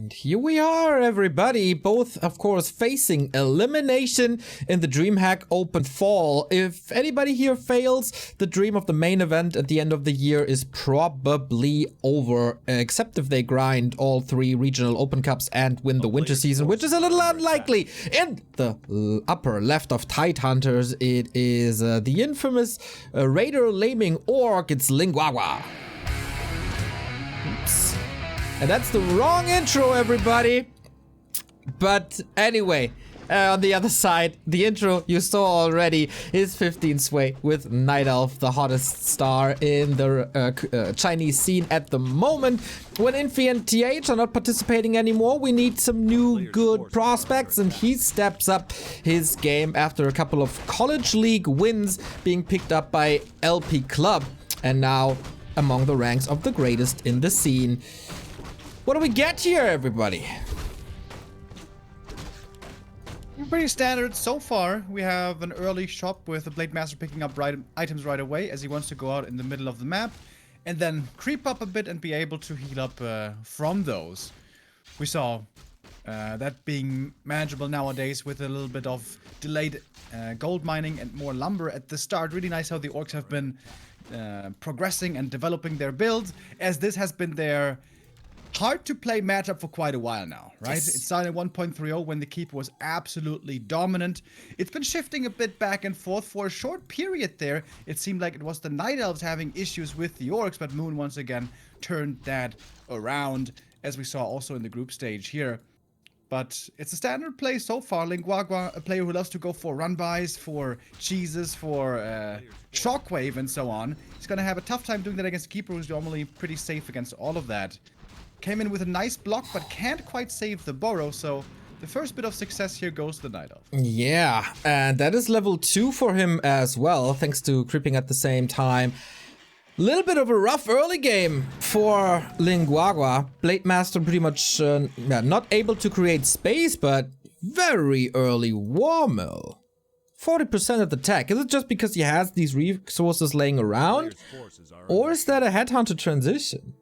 And here we are, everybody, both, of course, facing elimination in the DreamHack Open Fall. If anybody here fails, the dream of the main event at the end of the year is probably over, except if they grind all 3 regional Open Cups and win the winter season, which is a little unlikely. In the upper left of Tidehunters, it is the infamous Raider Laming Orc, it's Guagua. Oops. And that's the wrong intro, everybody. But anyway, on the other side, the intro you saw already is 15 Sway with Night Elf, the hottest star in the Chinese scene at the moment. When Infi and TH are not participating anymore, we need some new good prospects, and he steps up his game after a couple of College League wins being picked up by LP Club, and now among the ranks of the greatest in the scene. What do we get here, everybody? Pretty standard so far. We have an early shop with the Blade Master picking up items right away as he wants to go out in the middle of the map and then creep up a bit and be able to heal up from those. We saw that being manageable nowadays with a little bit of delayed gold mining and more lumber at the start. Really nice how the orcs have been progressing and developing their builds, as this has been their hard to play matchup for quite a while now, right? Yes. It started at 1.30 when the Keeper was absolutely dominant. It's been shifting a bit back and forth for a short period there. It seemed like it was the Night Elves having issues with the Orcs, but Moon once again turned that around, as we saw also in the group stage here. But it's a standard play so far. Guagua, a player who loves to go for run-bys, for cheeses, for shockwave and so on. He's going to have a tough time doing that against the Keeper, who's normally pretty safe against all of that. Came in with a nice block, but can't quite save the burrow, so the first bit of success here goes to the Night Elf. Yeah, and that is level 2 for him as well, thanks to creeping at the same time. Little bit of a rough early game for Guagua. Blade Master pretty much not able to create space, but very early War Mill. 40% of the tech. Is it just because he has these resources laying around? Or is that a headhunter transition?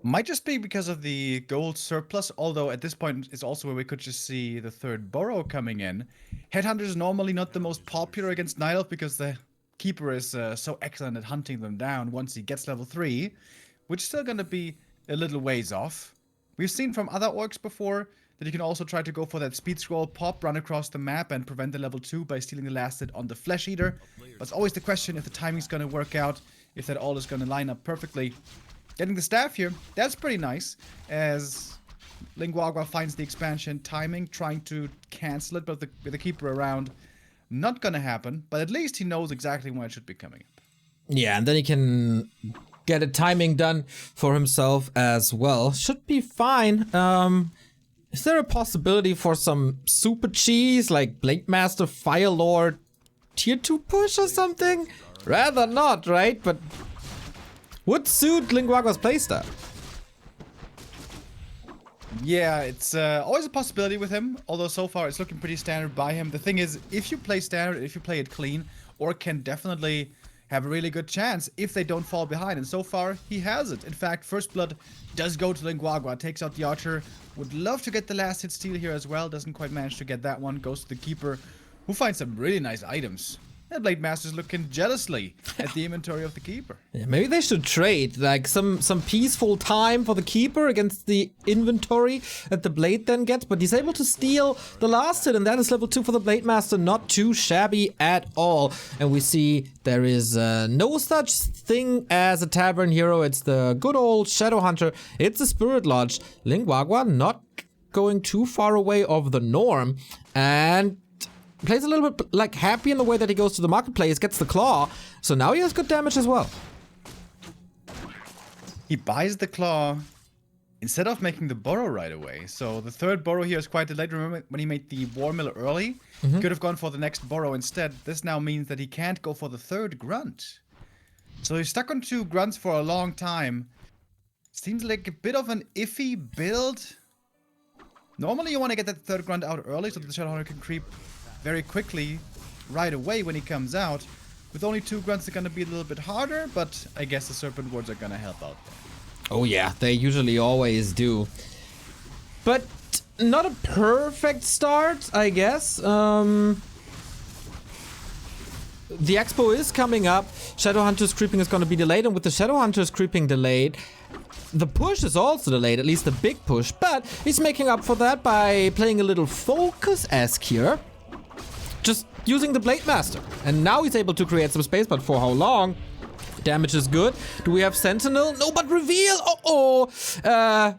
Might just be because of the gold surplus, although at this point it's also where we could just see the third burrow coming in. Headhunter is normally not the most popular against Night Elf because the Keeper is so excellent at hunting them down once he gets level 3, which is still going to be a little ways off. We've seen from other orcs before that you can also try to go for that speed scroll pop, run across the map and prevent the level 2 by stealing the last hit on the Flesh Eater. But it's always the question if the timing's going to work out, if that all is going to line up perfectly. Getting the staff here, that's pretty nice, as Guagua finds the expansion timing, trying to cancel it, but with the Keeper around, not gonna happen, but at least he knows exactly when it should be coming up. Yeah, and then he can get a timing done for himself as well. Should be fine. Is there a possibility for some super cheese, like Blade Master, Fire Lord, tier 2 push or something? Rather not, right? But would suit Guagua's playstyle. Yeah, it's always a possibility with him, although so far it's looking pretty standard by him. The thing is, if you play standard, if you play it clean, Orc can definitely have a really good chance if they don't fall behind, and so far he has it. In fact, First Blood does go to Guagua, takes out the Archer, would love to get the last hit steal here as well, doesn't quite manage to get that one, goes to the Keeper, who finds some really nice items. And Blade Master's looking jealously at the inventory of the Keeper. Yeah, maybe they should trade, like some peaceful time for the Keeper against the inventory that the Blade then gets, but he's able to steal the last hit, and that is level 2 for the Blade Master, not too shabby at all. And we see there is no such thing as a Tavern Hero, it's the good old Shadow Hunter, it's a Spirit Lodge. Guagua not going too far away of the norm, and plays a little bit like happy in the way that he goes to the marketplace, gets the claw, so now he has good damage as well. He buys the claw instead of making the burrow right away. So the third burrow here is quite delayed. Remember when he made the War Mill early? Could have gone for the next burrow instead. This now means that he can't go for the third grunt. So he's stuck on 2 grunts for a long time. Seems like a bit of an iffy build. Normally you want to get that third grunt out early so that the Shadowhunter can creep very quickly right away when he comes out. With only 2 grunts, it's going to be a little bit harder, but I guess the Serpent Wards are going to help out there. Oh yeah, they usually always do. But not a perfect start, I guess. The expo is coming up. Shadowhunters creeping is going to be delayed, and with the Shadowhunters creeping delayed, the push is also delayed, at least the big push. But he's making up for that by playing a little focus-esque here. Just using the Blade Master. And now he's able to create some space, but for how long? Damage is good. Do we have Sentinel? No, but reveal!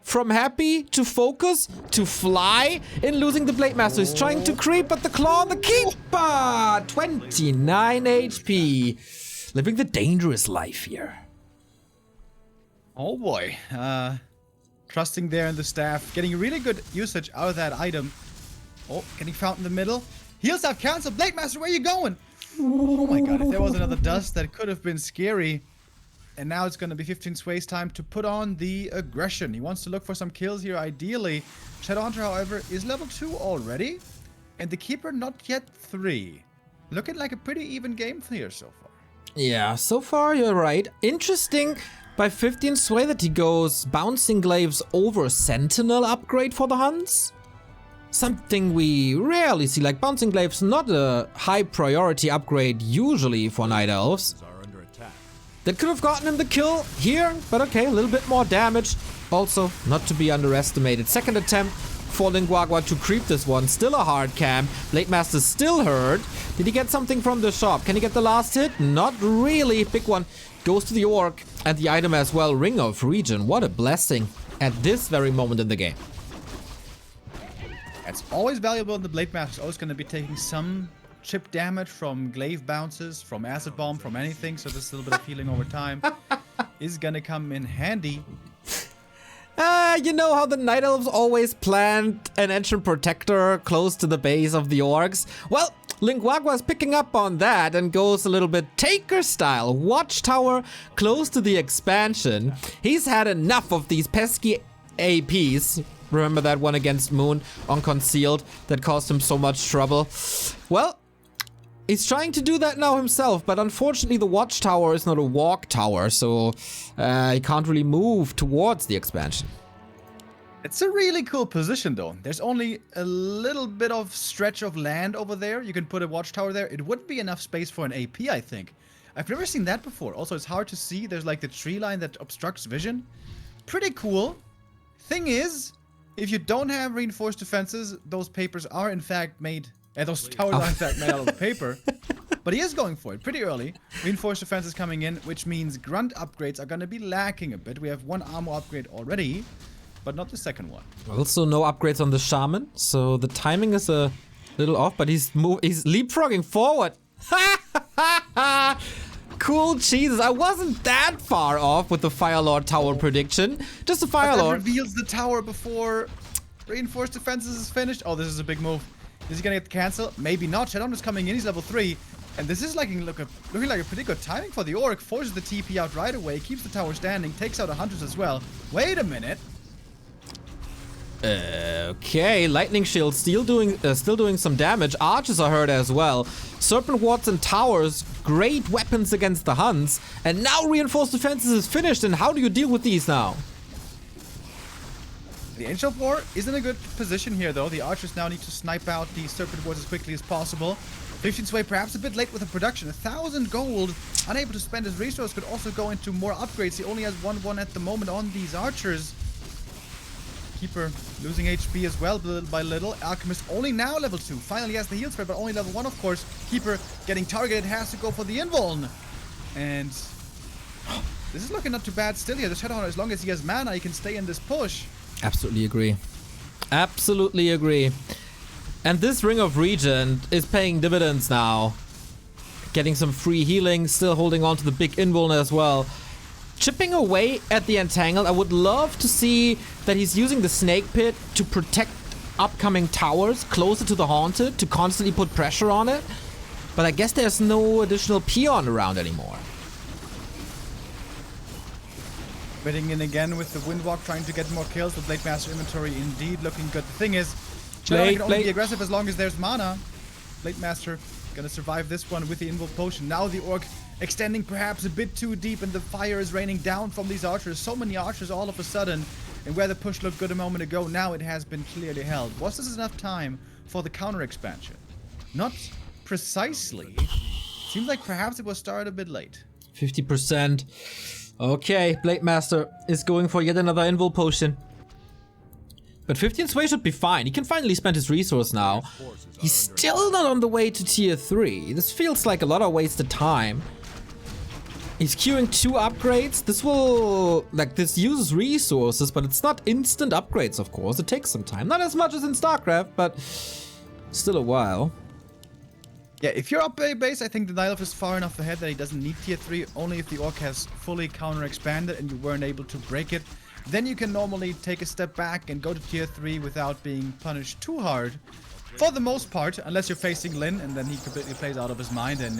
From happy to focus to fly in losing the Blade Master. He's trying to creep, but the claw on the keeper! 29 HP. Living the dangerous life here. Oh boy. Trusting there in the staff. Getting really good usage out of that item. Oh, getting found in the middle. Heal staff cancel. Blade Master, where are you going? Oh my god, if there was another dust, that could have been scary. And now it's going to be 15 Sway's time to put on the aggression. He wants to look for some kills here, ideally. Shadowhunter, however, is level 2 already. And the Keeper not yet 3. Looking like a pretty even game here so far. Yeah, so far you're right. Interesting by 15 Sway that he goes Bouncing Glaives over Sentinel upgrade for the Huns. Something we rarely see, like Bouncing Glaives, not a high priority upgrade usually for Night Elves. That could have gotten him the kill here, but okay, a little bit more damage. Also, not to be underestimated. Second attempt for Guagua to creep this one. Still a hard cam. Blade Master still hurt. Did he get something from the shop? Can he get the last hit? Not really. Big one goes to the Orc and the item as well. Ring of Regen. What a blessing at this very moment in the game. It's always valuable in the Blade Master. It's always going to be taking some chip damage from glaive bounces, from acid bomb, from anything. So this little bit of healing over time is going to come in handy. You know how the Night Elves always plant an Ancient Protector close to the base of the Orcs? Well, Guagua is picking up on that and goes a little bit Taker style. Watchtower close to the expansion. He's had enough of these pesky APs. Remember that one against Moon on Concealed that caused him so much trouble? Well, he's trying to do that now himself, but unfortunately the Watchtower is not a walk tower, so he can't really move towards the expansion. It's a really cool position though. There's only a little bit of stretch of land over there. You can put a Watchtower there. It wouldn't be enough space for an AP, I think. I've never seen that before. Also, it's hard to see. There's like the tree line that obstructs vision. Pretty cool. Thing is, if you don't have reinforced defenses, those papers are in fact made, those towers are in fact made out of paper. But he is going for it pretty early. Reinforced defenses coming in, which means grunt upgrades are going to be lacking a bit. We have one armor upgrade already, but not the second one. Also no upgrades on the Shaman, so the timing is a little off, but he's leapfrogging forward. Cool cheeses. I wasn't that far off with the Firelord Tower prediction. Just a Firelord. Reveals the tower before reinforced defenses is finished. Oh, this is a big move. Is he gonna get the cancel? Maybe not. Shadowhunter is coming in. He's level 3. And this is looking like a pretty good timing for the Orc. Forces the TP out right away. Keeps the tower standing. Takes out the Hunters as well. Wait a minute. Okay, Lightning Shield still doing some damage. Archers are hurt as well. Serpent Wards and Towers, great weapons against the Huns. And now Reinforced Defenses is finished, and how do you deal with these now? The Ancient of War is in a good position here, though. The Archers now need to snipe out the Serpent Wards as quickly as possible. 15 Sway perhaps a bit late with the production. 1,000 gold, unable to spend his resource, could also go into more upgrades. He only has 1-1 at the moment on these Archers. Keeper losing HP as well, little by little. Alchemist only now level 2. Finally has the heal spread, but only level 1, of course. Keeper getting targeted, has to go for the invuln. And this is looking not too bad still here. The Shadowhunter, as long as he has mana, he can stay in this push. Absolutely agree. Absolutely agree. And this Ring of Regen is paying dividends now. Getting some free healing, still holding on to the big invuln as well. Chipping away at the Entangled. I would love to see that he's using the Snake Pit to protect upcoming towers closer to the Haunted, to constantly put pressure on it. But I guess there's no additional peon around anymore. Bidding in again with the Windwalk, trying to get more kills. The Blade Master inventory indeed looking good. The thing is, Blade can only be aggressive as long as there's mana. Blade Master gonna survive this one with the Invul Potion. Now the Orc extending perhaps a bit too deep, and the fire is raining down from these archers. So many archers all of a sudden, and where the push looked good a moment ago, now it has been clearly held. Was this enough time for the counter expansion? Not precisely. Seems like perhaps it was started a bit late. 50%. Okay, Blade Master is going for yet another invul potion. But 15 Sway should be fine. He can finally spend his resource now. He's still not on the way to tier 3. This feels like a lot of wasted time. He's queuing 2 upgrades. This uses resources, but it's not instant upgrades, of course. It takes some time. Not as much as in StarCraft, but still a while. Yeah, if you're up base, I think the Night Elf is far enough ahead that he doesn't need tier 3. Only if the Orc has fully counter expanded and you weren't able to break it. Then you can normally take a step back and go to tier 3 without being punished too hard. For the most part, unless you're facing Lin, and then he completely plays out of his mind and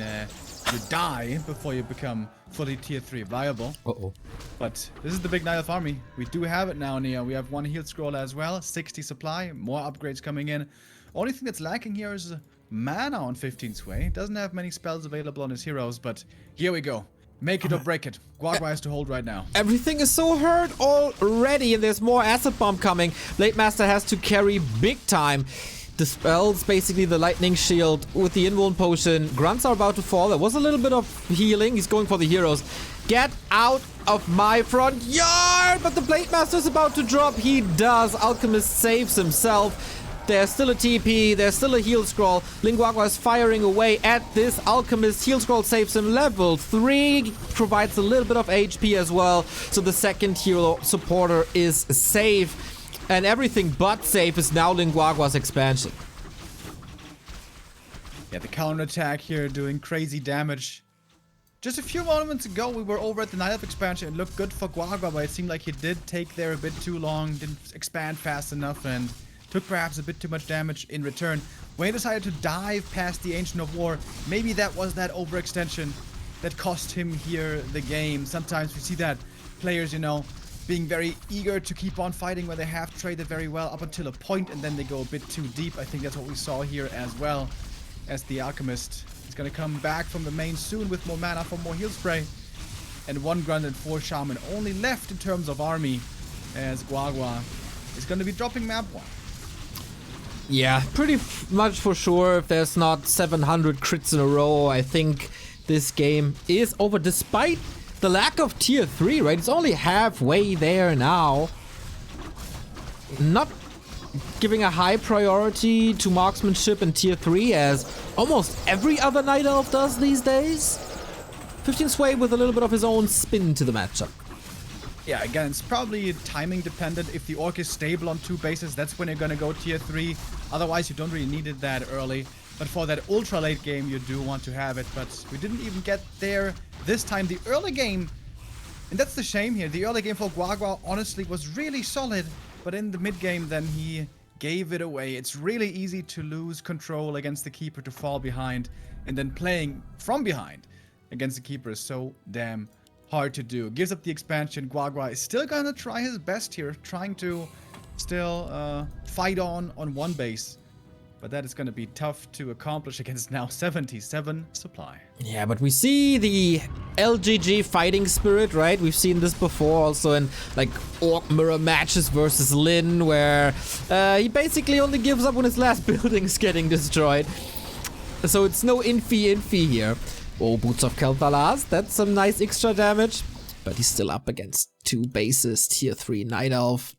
you die before you become fully tier 3 viable. Uh-oh. But this is the big Night Elf army. We do have it now, Nia. We have 1 heal scroll as well, 60 supply, more upgrades coming in. Only thing that's lacking here is mana on 15 Sway. Doesn't have many spells available on his heroes, but here we go. Make it or break it. Guagua has to hold right now. Everything is so hurt already, and there's more acid bomb coming. Blade Master has to carry big time. Dispels basically the lightning shield with the invuln potion. Grunts are about to fall. There was a little bit of healing. He's going for the heroes. Get out of my front yard! But the Blade Master is about to drop. He does. Alchemist saves himself. There's still a TP, there's still a heal scroll. Guagua is firing away at this Alchemist. Heal scroll saves him. Level 3 provides a little bit of HP as well. So the second hero supporter is safe. And everything but safe is now Guagua's expansion. Yeah, the counterattack here doing crazy damage. Just a few moments ago, we were over at the Night Elf expansion. It looked good for Guagua, but it seemed like he did take there a bit too long, didn't expand fast enough, and took perhaps a bit too much damage in return. When he decided to dive past the Ancient of War, maybe that was that overextension that cost him here the game. Sometimes we see that players, you know, being very eager to keep on fighting where they have traded very well up until a point, and then they go a bit too deep. I think that's what we saw here as well, as the Alchemist is going to come back from the main soon with more mana for more heal spray. And 1 Grunt and 4 Shaman only left in terms of army, as Guagua is going to be dropping map 1. Yeah, pretty much for sure. If there's not 700 crits in a row, I think this game is over, despite the lack of tier 3, right? It's only halfway there now. Not giving a high priority to marksmanship in tier 3, as almost every other Night Elf does these days. 15 Sway with a little bit of his own spin to the matchup. Yeah, again, it's probably timing dependent. If the Orc is stable on 2 bases, that's when you're gonna go tier 3. Otherwise, you don't really need it that early. But for that ultra late game, you do want to have it. But we didn't even get there this time. The early game, and that's the shame here, the early game for Guagua honestly was really solid. But in the mid game, then he gave it away. It's really easy to lose control against the Keeper, to fall behind. And then playing from behind against the Keeper is so damn hard to do. Gives up the expansion. Guagua is still gonna try his best here, trying to still fight on 1 base. But that is gonna be tough to accomplish against now 77 supply. Yeah, but we see the LGG fighting spirit, right? We've seen this before also in like Orc mirror matches versus Lin, where he basically only gives up when his last building is getting destroyed. So it's no infi here. Oh, Boots of Kel'Thalas, that's some nice extra damage. But he's still up against 2 bases, tier 3 Night Elf.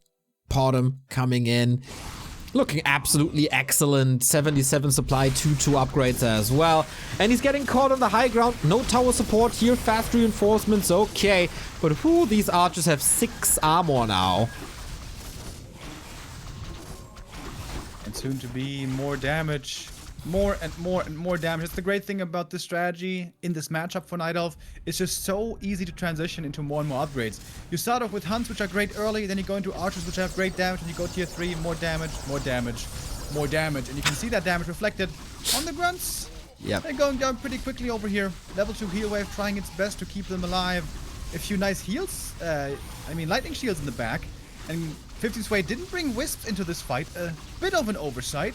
Podem coming in. Looking absolutely excellent. 77 supply, 2 upgrades as well. And he's getting caught on the high ground. No tower support here. Fast reinforcements, okay. But these archers have 6 armor now. And soon to be more damage. More and more damage. That's the great thing about this strategy in this matchup for Night Elf. It's just so easy to transition into more and more upgrades. You start off with Hunts, which are great early, then you go into Archers, which have great damage, and you go tier 3, more damage, more damage, more damage. And you can see that damage reflected on the Grunts. Yep. They're going down pretty quickly over here. Level 2 heal wave trying its best to keep them alive. A few nice heals. Lightning shields in the back. And 15 Sway didn't bring Wisps into this fight. A bit of an oversight,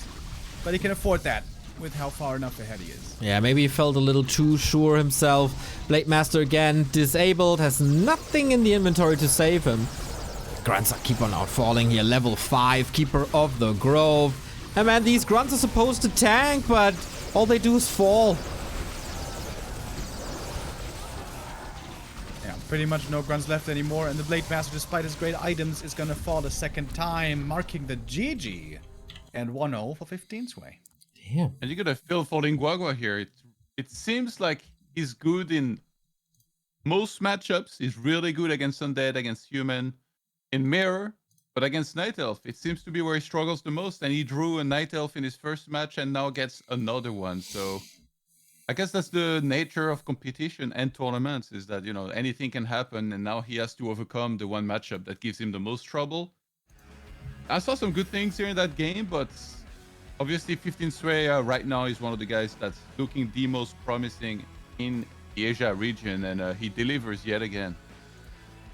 but he can afford that. with how far enough ahead he is. Yeah, maybe he felt a little too sure himself. Blade Master again disabled, has nothing in the inventory to save him. Grunts are keep on outfalling here. Level 5, Keeper of the Grove. And man, these grunts are supposed to tank, but all they do is fall. Yeah, pretty much no grunts left anymore, and the Blade Master, despite his great items, is gonna fall a second time, marking the GG. And 1-0 for 15 Sway. Damn. And you got a feel for Guagua here. It seems like he's good in most matchups. He's really good against Undead, against Human, in Mirror, but against Night Elf, it seems to be where he struggles the most. And he drew a Night Elf in his first match and now gets another one. So I guess that's the nature of competition and tournaments, is that, you know, anything can happen. And now he has to overcome the one matchup that gives him the most trouble. I saw some good things here in that game, but obviously 15 Sway right now is one of the guys that's looking the most promising in the Asia region, and he delivers yet again.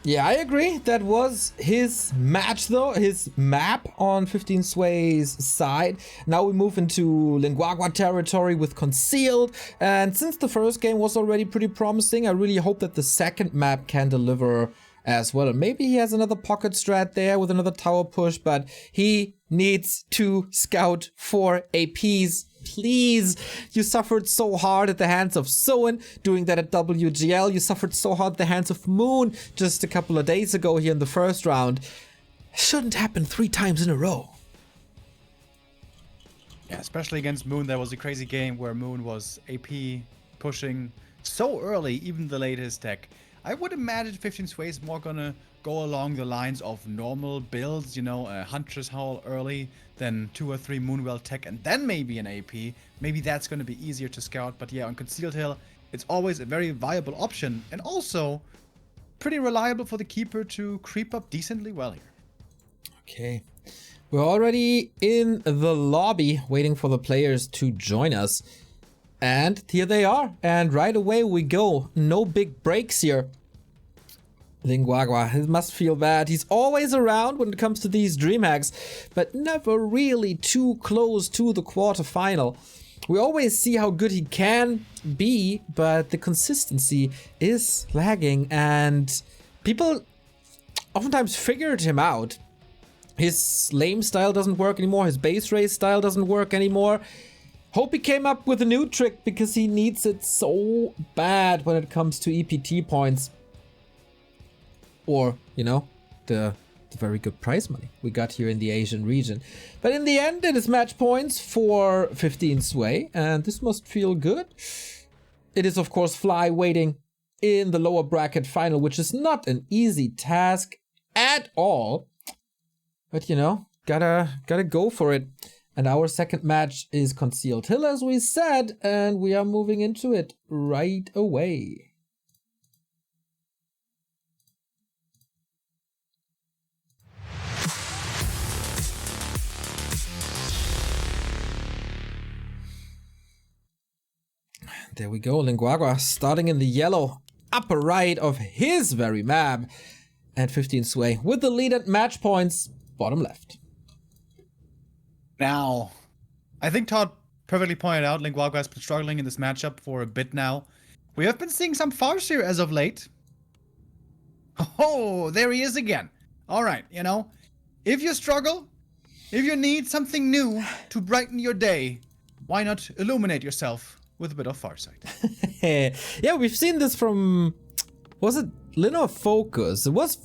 Yeah, I agree. That was his match, though, his map on 15 Sway's side. Now we move into Guagua territory with Concealed. And since the first game was already pretty promising, I really hope that the second map can deliver as well. And maybe he has another pocket strat there with another tower push, but he needs to scout for APs. Please, you suffered so hard at the hands of Soen doing that at WGL. You suffered so hard at the hands of Moon just a couple of days ago here in the first round. Shouldn't happen 3 times in a row. Yeah, especially against Moon, there was a crazy game where Moon was AP pushing so early, even delayed his tech. I would imagine 15 Sway is more gonna go along the lines of normal builds, you know, a Huntress Howl early, then 2 or 3 Moonwell tech, and then maybe an AP. Maybe that's gonna be easier to scout, but yeah, on Concealed Hill, it's always a very viable option, and also pretty reliable for the Keeper to creep up decently well here. Okay. We're already in the lobby waiting for the players to join us. And here they are. And right away we go. No big breaks here. Guagua, he must feel bad. He's always around when it comes to these DreamHacks, but never really too close to the quarterfinal. We always see how good he can be, but the consistency is lagging, and people oftentimes figured him out. His lame style doesn't work anymore. His base race style doesn't work anymore. Hope he came up with a new trick because he needs it so bad when it comes to EPT points. Or, you know, the very good prize money we got here in the Asian region. But in the end, it is match points for 15 Sway, and this must feel good. It is, of course, Fly waiting in the lower bracket final, which is not an easy task at all. But, you know, gotta go for it. And our second match is Concealed Hill, as we said, and we are moving into it right away. There we go, Guagua starting in the yellow upper right of his very map. And 15 Sway with the lead at match points, bottom left. Now, I think Todd perfectly pointed out Guagua has been struggling in this matchup for a bit now. We have been seeing some Farseer as of late. Oh, there he is again. All right, you know, if you struggle, if you need something new to brighten your day, why not illuminate yourself with a bit of Farsight? Yeah, we've seen this from, was it Lin or Focus? It was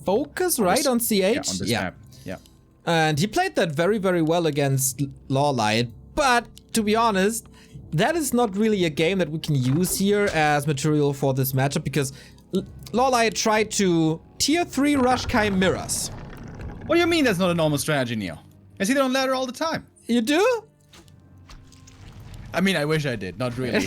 Focus, right, on CH? Yeah, on this map. Yeah. And he played that very, very well against Lawlight. But to be honest, that is not really a game that we can use here as material for this matchup, because Lawlight tried to tier 3 rush Chimeras. What do you mean that's not a normal strategy, Neo? I see that on ladder all the time. You do? I mean, I wish I did. Not really.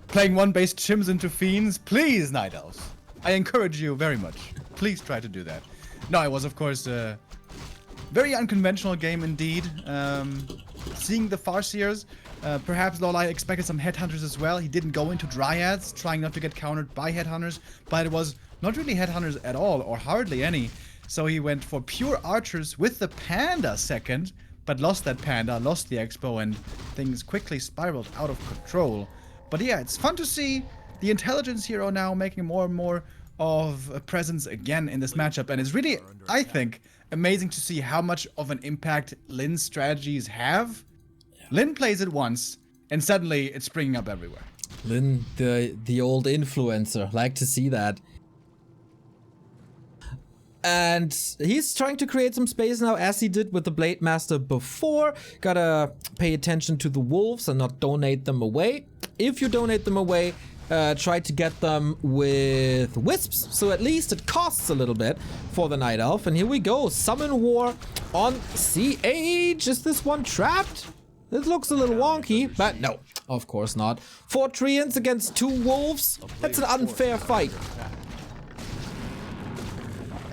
Playing one-base chims into fiends, please, Night Elves. I encourage you very much. Please try to do that. No, it was, of course, a very unconventional game indeed. Seeing the Farseers, perhaps Lawlight expected some Headhunters as well. He didn't go into Dryads, trying not to get countered by Headhunters, but it was not really Headhunters at all, or hardly any. So he went for pure Archers with the Panda second, but lost that Panda, lost the Expo, and things quickly spiraled out of control. But yeah, it's fun to see the Intelligence Hero now making more and more of a presence again in this matchup. And it's really, I think, amazing to see how much of an impact Lin's strategies have. Lin plays it once, and suddenly it's springing up everywhere. Lin, the old influencer, like to see that. And he's trying to create some space now, as he did with the Blade Master before. Gotta pay attention to the wolves and not donate them away. If you donate them away, try to get them with wisps, so at least it costs a little bit for the Night Elf. And here we go, Summon War on CH. Is this one trapped? This looks a little wonky, but no, of course not. 4 Treants against 2 wolves. That's an unfair fight.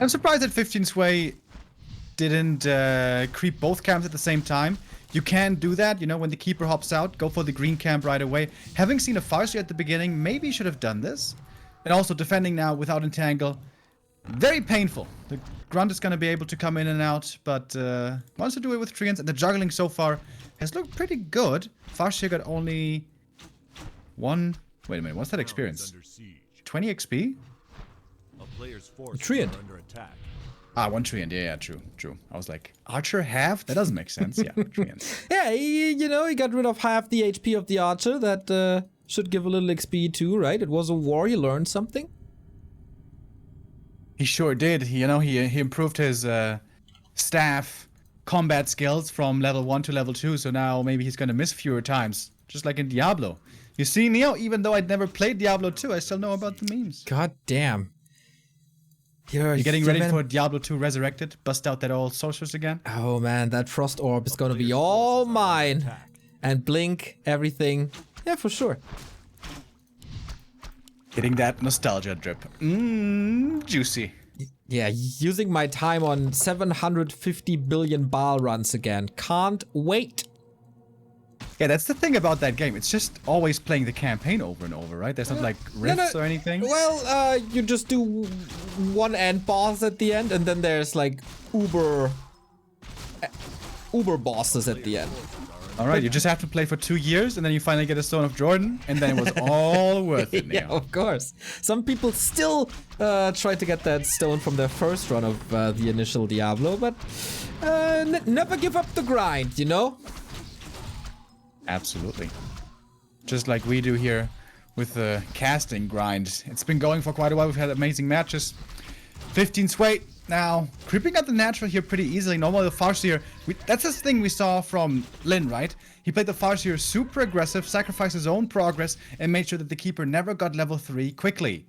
I'm surprised that 15 Sway didn't creep both camps at the same time. You can do that, you know, when the keeper hops out, go for the green camp right away. Having seen a Farseer at the beginning, maybe you should have done this. And also defending now without Entangle. Very painful. The Grunt is going to be able to come in and out, but wants to do it with Treants. And the juggling so far has looked pretty good. Farseer got only 1... Wait a minute, what's that experience? 20 XP? Treant. Ah, 1 Treant. Yeah, true. I was like, Archer half? That doesn't make sense. Yeah, Treant. Yeah, you know, he got rid of half the HP of the Archer. That should give a little XP too, right? It was a war, he learned something. He sure did. You know, he improved his staff combat skills from level 1 to level 2, so now maybe he's gonna miss fewer times. Just like in Diablo. You see, Neo, even though I'd never played Diablo 2, I still know about the memes. God damn. You're getting ready for Diablo 2 Resurrected? Bust out that old sorceress again? Oh man, that Frost Orb is gonna be all mine. And Blink, everything. Yeah, for sure. Getting that nostalgia drip. Juicy. Yeah, using my time on 750 billion Baal runs again. Can't wait. Yeah, that's the thing about that game. It's just always playing the campaign over and over, right? There's not like rifts or anything. Well, you just do one end boss at the end, and then there's like uber bosses at the end. All right, you just have to play for 2 years, and then you finally get a Stone of Jordan, and then it was all worth it. Yeah, of course. Some people still try to get that stone from their first run of the initial Diablo, but never give up the grind, you know? Absolutely. Just like we do here with the casting grind. It's been going for quite a while. We've had amazing matches. 15 Sway now creeping up the natural here pretty easily. Normally the Farseer, that's the thing we saw from Lin, right? He played the Farseer super aggressive, sacrificed his own progress, and made sure that the Keeper never got level 3 quickly.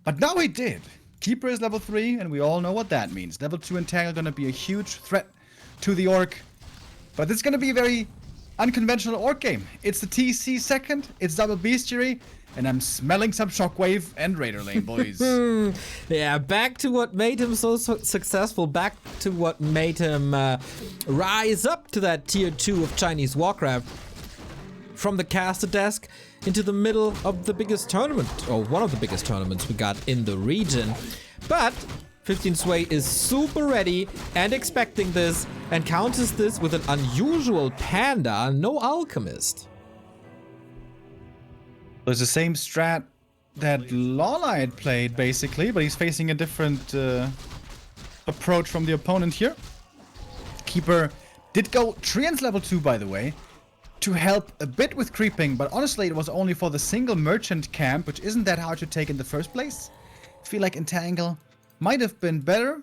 But now he did. Keeper is level 3, and we all know what that means. Level 2 Entangle gonna be a huge threat to the Orc. But it's gonna be a very unconventional Orc game. It's the TC second, it's double bestiary, and I'm smelling some Shockwave and Raider Lane, boys. Yeah, back to what made him so successful, back to what made him rise up to that tier 2 of Chinese WarCraft. From the caster desk into the middle of the biggest tournament, or one of the biggest tournaments we got in the region. But 15 Sway is super ready and expecting this, and counters this with an unusual Panda, no Alchemist. There's the same strat that Lola had played, basically, but he's facing a different approach from the opponent here. Keeper did go Treants level 2, by the way, to help a bit with creeping, but honestly, it was only for the single merchant camp, which isn't that hard to take in the first place. I feel like Entangle might have been better,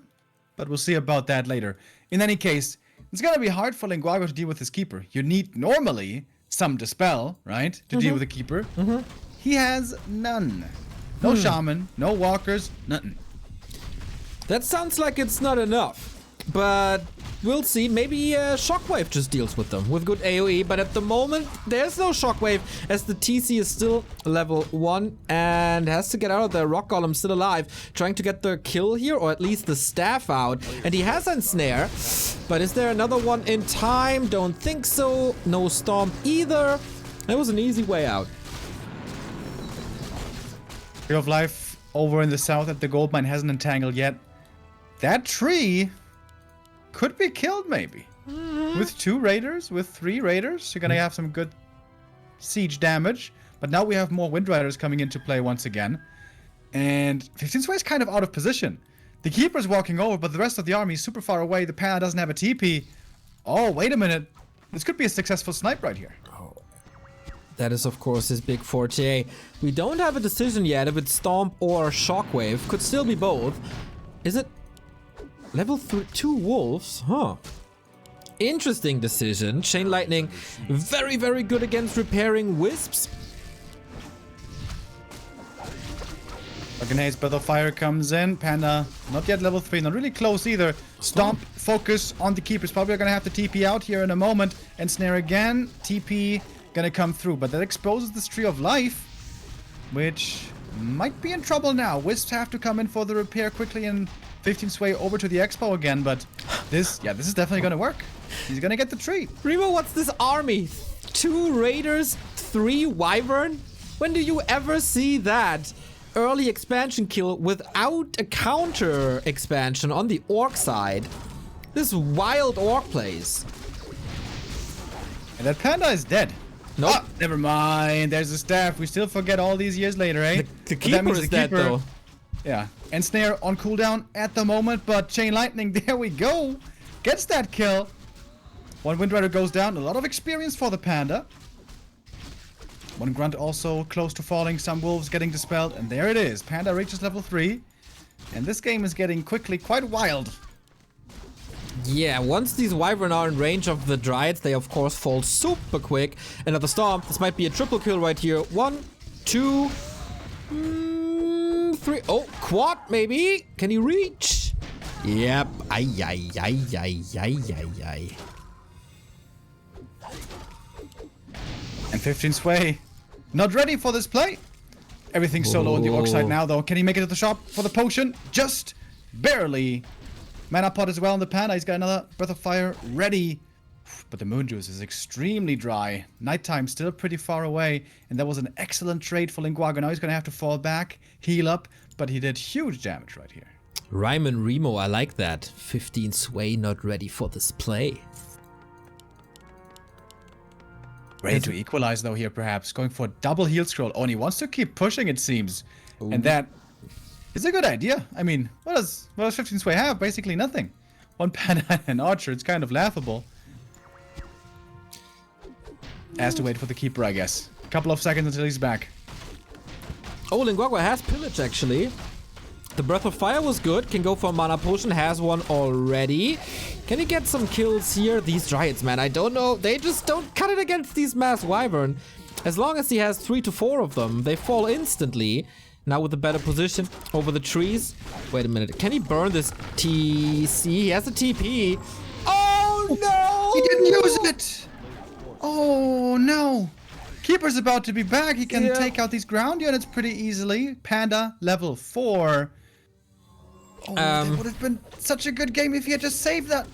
but we'll see about that later. In any case, it's gonna be hard for Guagua to deal with his Keeper. You need normally some Dispel, right, to deal with a Keeper. He has none. No Shaman, no Walkers, nothing. That sounds like it's not enough, but we'll see. Maybe Shockwave just deals with them with good AoE, but at the moment there's no Shockwave as the TC is still level 1 and has to get out of there. Rock Golem still alive, trying to get the kill here, or at least the staff out, and he has Ensnare, but is there another one in time? Don't think so. No Storm either. That was an easy way out. Tree of Life over in the south at the gold mine hasn't entangled yet. That tree could be killed, maybe. With 2 raiders, with 3 raiders, you're gonna have some good siege damage. But now we have more Wind Riders coming into play once again. And 15 Sway is kind of out of position. The Keeper's walking over, but the rest of the army is super far away. The Panda doesn't have a TP. Oh, wait a minute. This could be a successful snipe right here. That is, of course, his big forte. We don't have a decision yet if it's Stomp or Shockwave. Could still be both. Is it level 2 Wolves? Huh. Interesting decision. Chain Lightning, very, very good against repairing Wisps. Grenades, Breath of Fire comes in. Panda, not yet level 3, not really close either. Stomp, focus on the Keepers. Probably gonna have to TP out here in a moment. And Snare again. TP gonna come through, but that exposes this Tree of Life, which might be in trouble now. Wisps have to come in for the repair quickly, and 15 Sway over to the Expo again, but this is definitely gonna work. He's gonna get the tree. Remo, what's this army? 2 Raiders, 3 Wyvern? When do you ever see that? Early expansion kill without a counter expansion on the Orc side. This wild Orc plays. And that Panda is dead. Nope. Ah, never mind. There's a staff. We still forget all these years later, eh? The Keeper is dead, though. Yeah. And Snare on cooldown at the moment, but Chain Lightning, there we go. Gets that kill. 1 Wind Rider goes down. A lot of experience for the Panda. 1 Grunt also close to falling. Some Wolves getting dispelled. And there it is. Panda reaches level 3. And this game is getting quickly quite wild. Yeah, once these Wyvern are in range of the Dryads, they of course fall super quick. And at the Stomp, this might be a triple kill right here. 1, 2, 3. Oh, quad maybe. Can he reach? Yep. Ay, ay, ay, ay, ay, ay, ay. And 15 Sway, not ready for this play. Everything's so low on the Orc side now, though. Can he make it to the shop for the potion? Just barely. Mana Pot as well in the Panda. He's got another Breath of Fire ready. But the Moon Juice is extremely dry. Nighttime still pretty far away. And that was an excellent trade for Guagua. Now he's going to have to fall back, heal up. But he did huge damage right here. Ryman Remo, I like that. 15 Sway not ready for this play. Ready to equalize though here perhaps. Going for a double heal scroll. Oh, and he wants to keep pushing it seems. Ooh. And that is a good idea. I mean, what does 15 Sway have? Basically nothing. 1 Panda and an Archer. It's kind of laughable. Has to wait for the Keeper, I guess. A couple of seconds until he's back. Oh, Guagua has Pillage actually. The Breath of Fire was good. Can go for a Mana Potion. Has one already. Can he get some kills here? These Dryads, man, I don't know. They just don't cut it against these Mass Wyvern. As long as he has 3 to 4 of them, they fall instantly. Now with a better position over the trees. Wait a minute. Can he burn this TC? He has a TP. Oh, no! He didn't use it! Oh, no. Keeper's about to be back. He can take out these ground units pretty easily. Panda, level 4. Oh, that would have been such a good game if he had just saved that.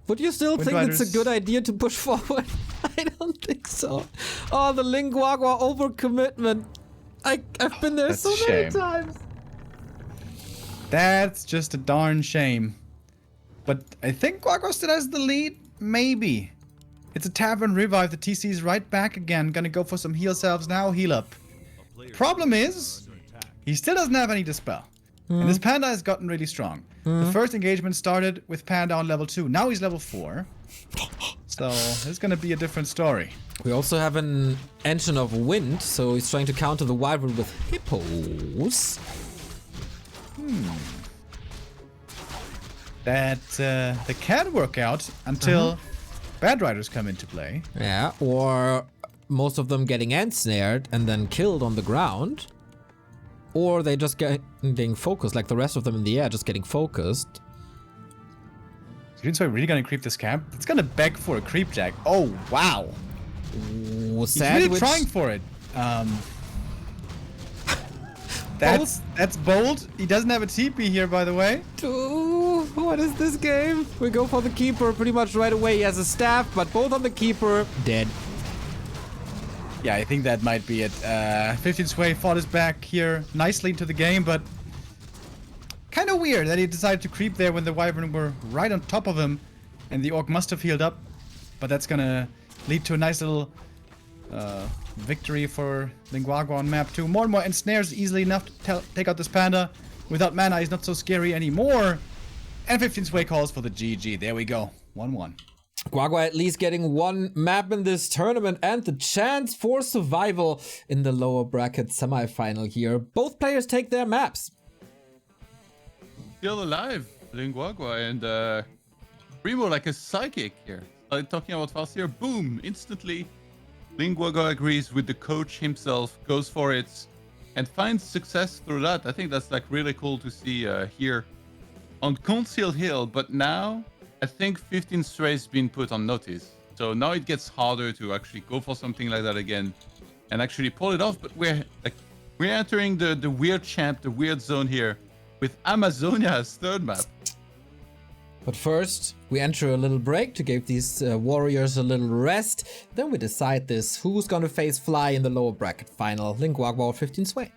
Would you still think it's a good idea to push forward? I don't think so. Oh, the Guagua overcommitment. I've been there so many times. That's just a darn shame. But I think Guagua still has the lead. Maybe. It's a Tavern Revive. The TC's right back again. Gonna go for some heal salves now. Heal up. Problem is, he still doesn't have any Dispel. And this Panda has gotten really strong. The first engagement started with Panda on level 2. Now he's level 4. So it's gonna be a different story. We also have an Engine of Wind, so he's trying to counter the Wyvern with Hippos. That can work out until Bad Riders come into play. Yeah, or most of them getting ensnared and then killed on the ground. Or they just getting focused, like the rest of them in the air, just getting focused. Is really gonna creep this camp? It's gonna beg for a creep jack. Oh, wow. Ooh, He's really trying for it. That's bold. He doesn't have a TP here, by the way. Ooh, what is this game? We go for the Keeper pretty much right away. He has a staff, but both on the Keeper, dead. Yeah, I think that might be it. 15 Sway fought his back here nicely into the game, but kind of weird that he decided to creep there when the Wyvern were right on top of him. and the orc must have healed up, but that's gonna lead to a nice little victory for Guagua on map 2. More and more ensnares easily enough to take out this panda. Without mana, he's not so scary anymore. And 15 Sway calls for the GG. There we go. 1-1. Guagua at least getting one map in this tournament and the chance for survival in the lower bracket semifinal here. Both players take their maps. Still alive, Guagua, and Primo like a psychic here. Talking about fast here, boom, instantly. Guagua agrees with the coach himself, goes for it, and finds success through that. I think that's like really cool to see here on Conceal Hill, but now I think 15 Sway's been put on notice. So now it gets harder to actually go for something like that again and actually pull it off. But we're entering the weird champ, the weird zone here with Amazonia's third map. But first, we enter a little break to give these warriors a little rest. Then we decide this, who's gonna face Fly in the lower bracket final. Guagua or 15 Sway.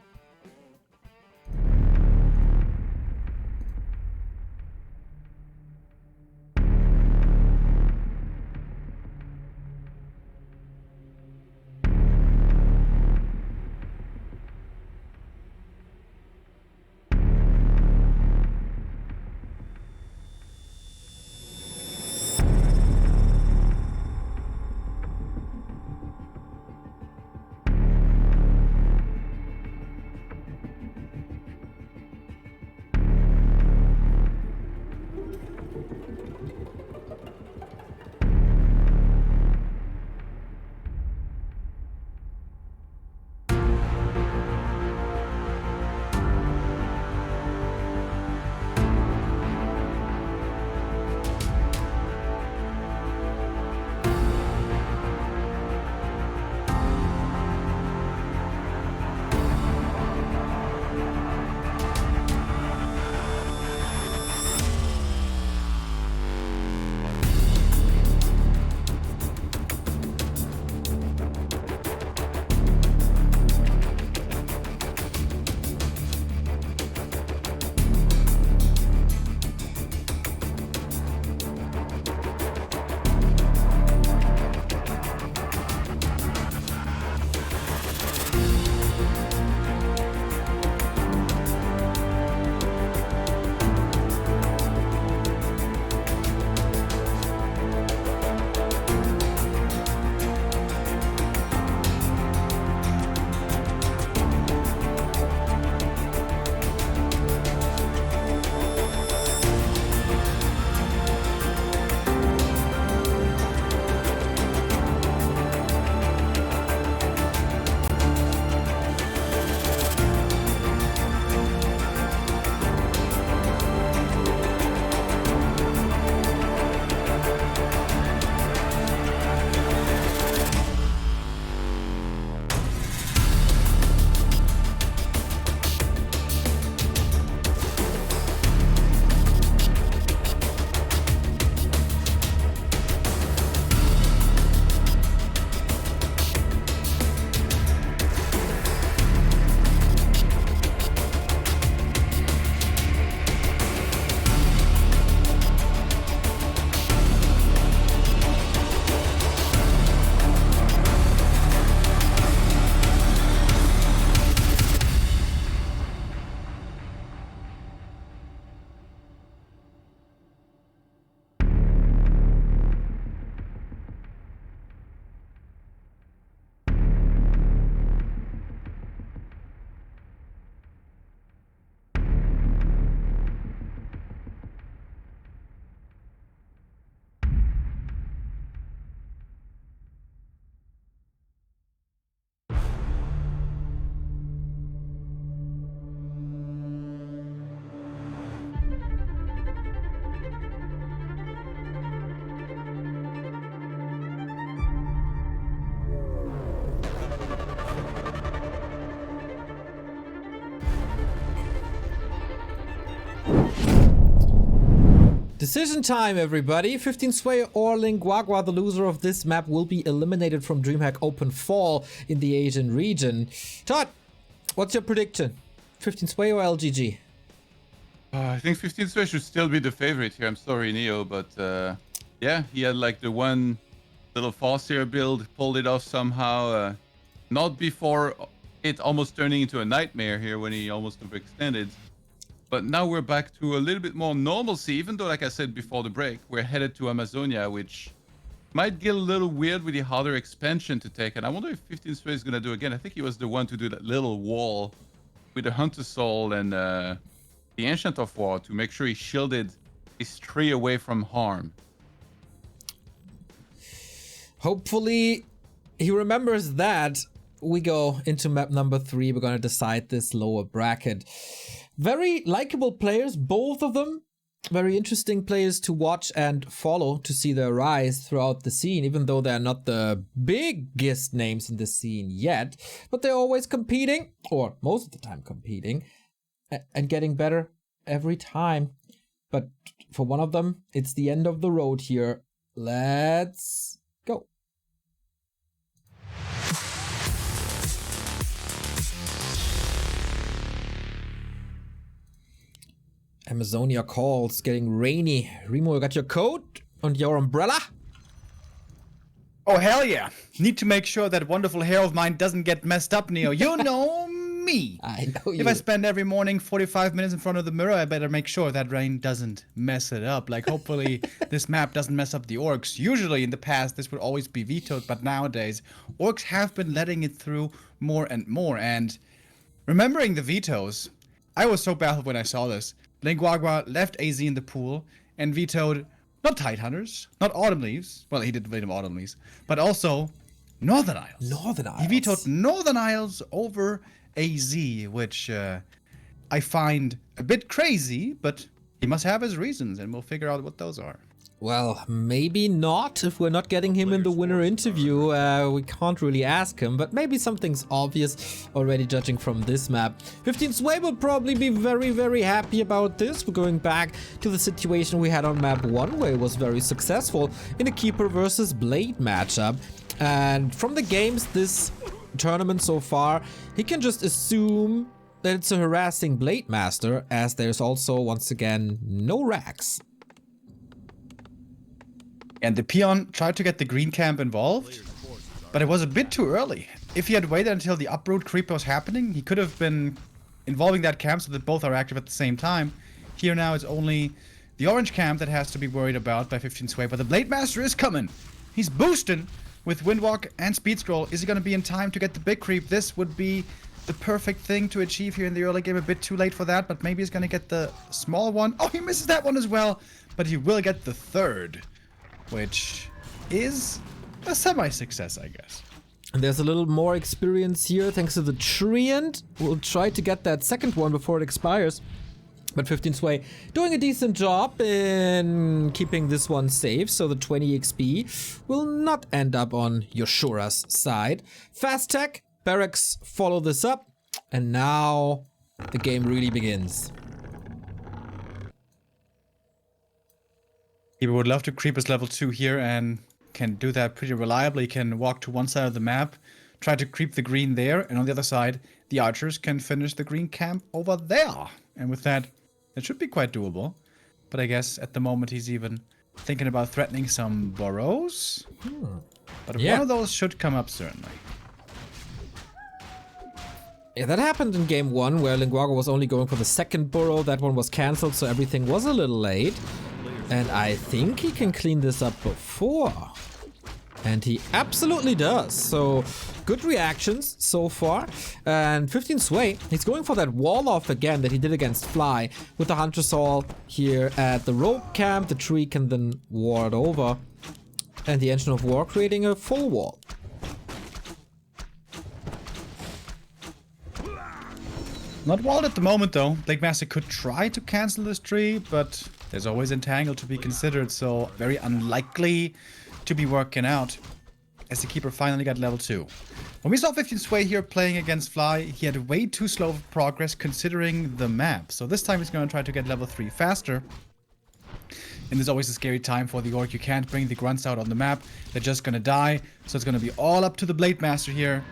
Decision time, everybody. 15 Sway or Guagua, the loser of this map, will be eliminated from DreamHack Open Fall in the Asian region. Todd, what's your prediction? 15 Sway or LGG? I think 15 Sway should still be the favorite here. I'm sorry, Neo, but Yeah, he had like the one little Fossier build, pulled it off somehow. Not before it almost turning into a nightmare here when he almost overextended. But now we're back to a little bit more normalcy, even though, like I said before the break, we're headed to Amazonia, which might get a little weird with the harder expansion to take. And I wonder if 15 Sway is going to do again. I think he was the one to do that little wall with the Hunter Soul and the Ancient of War to make sure he shielded his tree away from harm. Hopefully he remembers that. We go into map number 3. We're going to decide this lower bracket. Very likable players, both of them. Very interesting players to watch and follow to see their rise throughout the scene, even though they're not the biggest names in the scene yet. But they're always competing, or most of the time competing, and getting better every time. But for one of them, it's the end of the road here. Let's go. Amazonia calls, getting rainy. Remo, you got your coat and your umbrella? Oh, hell yeah. Need to make sure that wonderful hair of mine doesn't get messed up, Neo. You know me. I know you. If I spend every morning 45 minutes in front of the mirror, I better make sure that rain doesn't mess it up. Like, hopefully this map doesn't mess up the orcs. Usually in the past, this would always be vetoed, but nowadays, orcs have been letting it through more and more. And remembering the vetoes, I was so baffled when I saw this. Guagua left AZ in the pool and vetoed not Tidehunters, not Autumn Leaves. Well, he did veto Autumn Leaves, but also Northern Isles. Northern Isles. He vetoed Northern Isles over AZ, which I find a bit crazy, but he must have his reasons, and we'll figure out what those are. Well, maybe not. If we're not getting him in the winner interview, we can't really ask him, but maybe something's obvious already judging from this map. 15 Sway will probably be very, very happy about this. We're going back to the situation we had on map 1, where it was very successful in a Keeper versus Blade matchup. And from the games this tournament so far, he can just assume that it's a harassing Blade Master, as there's also, once again, no racks. And the peon tried to get the green camp involved, but it was a bit too early. If he had waited until the uproot creep was happening, he could have been involving that camp so that both are active at the same time. Here now it's only the orange camp that has to be worried about by 15 Sway, but the Blade Master is coming. He's boosting with Windwalk and Speed Scroll. Is he going to be in time to get the big creep? This would be the perfect thing to achieve here in the early game. A bit too late for that, but maybe he's going to get the small one. Oh, he misses that one as well, but he will get the third, which is a semi-success, I guess. And there's a little more experience here thanks to the Treant. We'll try to get that second one before it expires. But 15 Sway doing a decent job in keeping this one safe, so the 20 XP will not end up on Yoshura's side. Fast Tech, Barracks follow this up, and now the game really begins. He would love to creep his level 2 here and can do that pretty reliably. He can walk to one side of the map, try to creep the green there, and on the other side, the archers can finish the green camp over there. And with that, it should be quite doable. But I guess at the moment he's even thinking about threatening some burrows. But one of those should come up certainly. Yeah, that happened in game 1 where Guagua was only going for the second burrow. That one was cancelled, so everything was a little late. And I think he can clean this up before. And he absolutely does. So good reactions so far. And 15 Sway, he's going for that wall off again that he did against Fly with the Hunter Soul here at the rope camp. The tree can then ward over. And the Engine of War creating a full wall. Not walled at the moment though. Blade Master could try to cancel this tree, but there's always Entangle to be considered, so very unlikely to be working out. As the Keeper finally got level 2. When we saw 15 Sway here playing against Fly, he had way too slow of progress considering the map. So this time he's going to try to get level 3 faster. And there's always a scary time for the Orc. You can't bring the grunts out on the map. They're just going to die. So it's going to be all up to the Blade Master here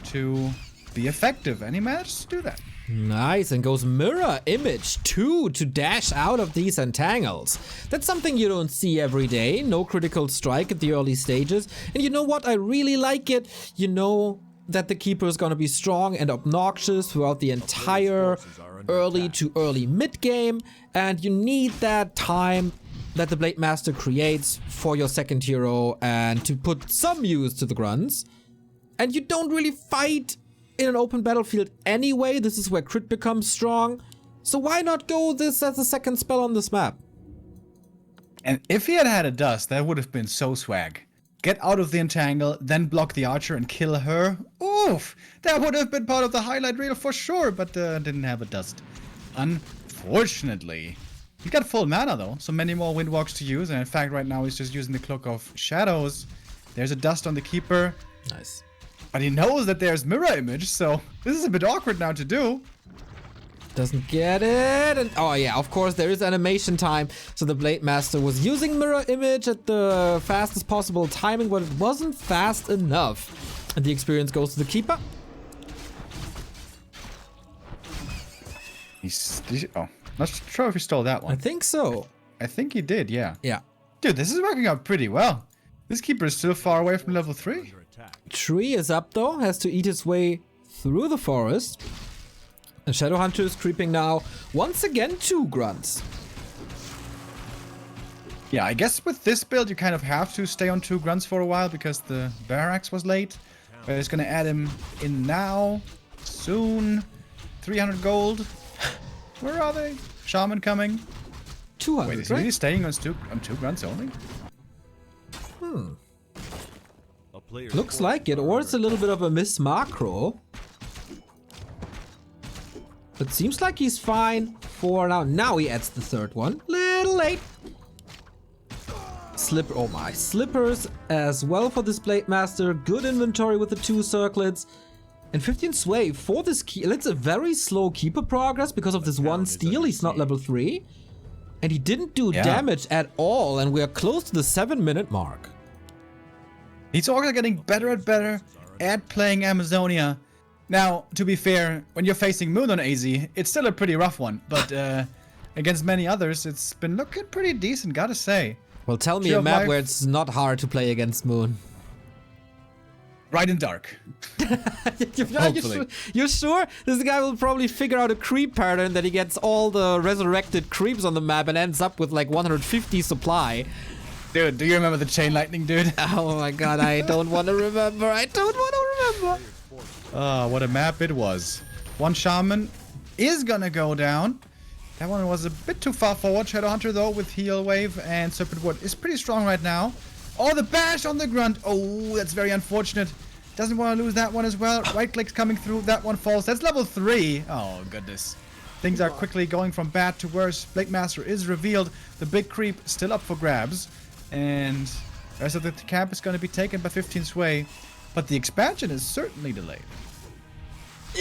to be effective. And he managed to do that. Nice, and goes Mirror Image 2 to dash out of these entangles. That's something you don't see every day. No critical strike at the early stages. And you know what? I really like it. You know that the Keeper is going to be strong and obnoxious throughout the entire early to early mid game. And you need that time that the Blade Master creates for your second hero and to put some use to the grunts. And you don't really fight in an open battlefield anyway. This is where crit becomes strong. So why not go this as a second spell on this map? And if he had had a dust, that would have been so swag. Get out of the entangle, then block the archer and kill her. Oof! That would have been part of the highlight reel for sure, but didn't have a dust. Unfortunately. He got full mana though, so many more windwalks to use, and in fact right now he's just using the Cloak of Shadows. There's a dust on the Keeper. Nice. But he knows that there's Mirror Image, so this is a bit awkward now to do. Doesn't get it. And oh yeah, of course there is animation time. So the Blade Master was using Mirror Image at the fastest possible timing, but it wasn't fast enough. And the experience goes to the Keeper. Not sure if he stole that one. I think so. I think he did, yeah. Yeah. Dude, this is working out pretty well. This Keeper is still far away from level 3. Tree is up though, has to eat his way through the forest. And Shadowhunter is creeping now. Once again, 2 grunts. Yeah, I guess with this build you kind of have to stay on 2 grunts for a while because the barracks was late. But it's gonna add him in now, soon. 300 gold. Where are they? Shaman coming. 200, Wait, is he right? really staying on 2 grunts only? Looks like it, or it's a little bit of a miss macro. But seems like he's fine for now. Now he adds the 3rd one. Little late. Slipper, oh my. Slippers as well for this Blade Master. Good inventory with the 2 circlets. And 15 sway for this key. It's a very slow Keeper progress because of this 1 steal. He's not level 3. And he didn't do damage at all. And we're close to the 7-minute mark. He's also getting better and better at playing Amazonia. Now, to be fair, when you're facing Moon on AZ, it's still a pretty rough one. But against many others, it's been looking pretty decent, gotta say. Well, tell me a map where it's not hard to play against Moon. Right in dark. You're sure? This guy will probably figure out a creep pattern that he gets all the resurrected creeps on the map and ends up with like 150 supply. Dude, do you remember the chain lightning, dude? Oh my god, I don't want to remember. I don't want to remember. Oh, what a map it was. 1 shaman is gonna go down. That one was a bit too far forward. Shadowhunter, though, with heal wave and Serpent Wood is pretty strong right now. Oh, the bash on the grunt. Oh, that's very unfortunate. Doesn't want to lose that one as well. Right click's coming through. That one falls. That's level 3. Oh, goodness. Things are quickly going from bad to worse. Blade Master is revealed. The big creep still up for grabs. And the rest of the camp is going to be taken by 15 sway. But the expansion is certainly delayed.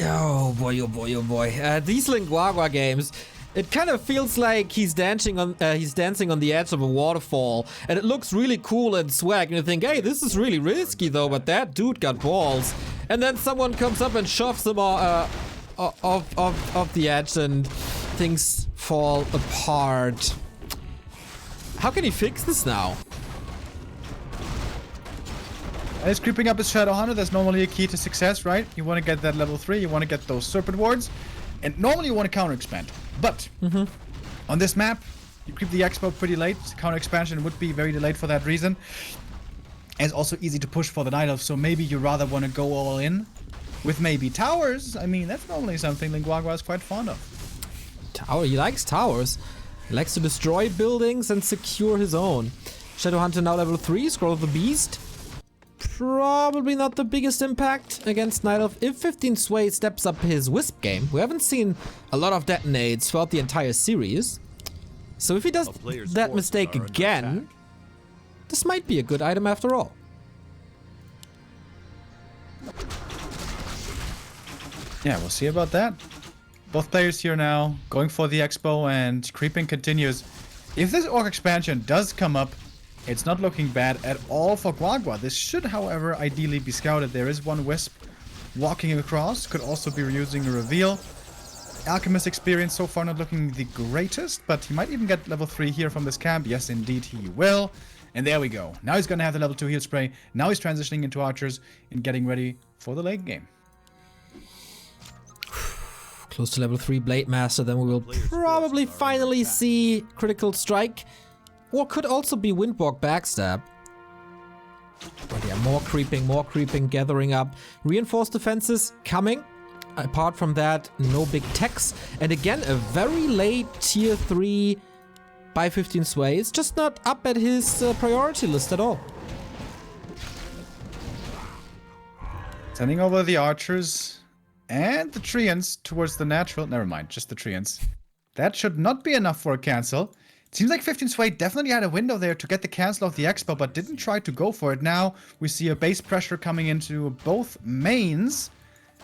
Oh boy, oh boy, oh boy. These Guagua games, it kind of feels like he's dancing on the edge of a waterfall. And it looks really cool and swag. And you think, hey, this is really risky though, but that dude got balls. And then someone comes up and shoves him off the edge and things fall apart. How can he fix this now? And it's creeping up his Shadowhunter. That's normally a key to success, right? You want to get that level 3. You want to get those Serpent Wards. And normally you want to counter expand. But on this map, you creep the Expo pretty late. Counter expansion would be very delayed for that reason. And it's also easy to push for the Night Elf. So maybe you rather want to go all in with maybe towers. I mean, that's normally something Guagua is quite fond of. Tower, he likes towers. He likes to destroy buildings and secure his own. Shadowhunter now level 3, Scroll of the Beast. Probably not the biggest impact against Night Elf if 15 Sway steps up his Wisp game. We haven't seen a lot of detonates throughout the entire series. So if he does that mistake again, this might be a good item after all. Yeah, we'll see about that. Both players here now going for the Expo and creeping continues. If this Orc expansion does come up, it's not looking bad at all for Guagua. This should, however, ideally be scouted. There is one Wisp walking across. Could also be using a reveal. Alchemist experience so far not looking the greatest, but he might even get level 3 here from this camp. Yes, indeed he will. And there we go. Now he's going to have the level 2 heal spray. Now he's transitioning into archers and getting ready for the late game. Close to level 3 Blade Master, then we will probably finally see Critical Strike. Or could also be Windwalk Backstab. But yeah, more creeping, gathering up. Reinforced defenses coming. Apart from that, no big techs. And again, a very late tier 3 by 15 Sway. It's just not up at his priority list at all. Sending over the archers and the treants towards the natural. Never mind, just the treants. That should not be enough for a cancel. It seems like 15 Sway definitely had a window there to get the cancel of the Expo, but didn't try to go for it. Now we see a base pressure coming into both mains.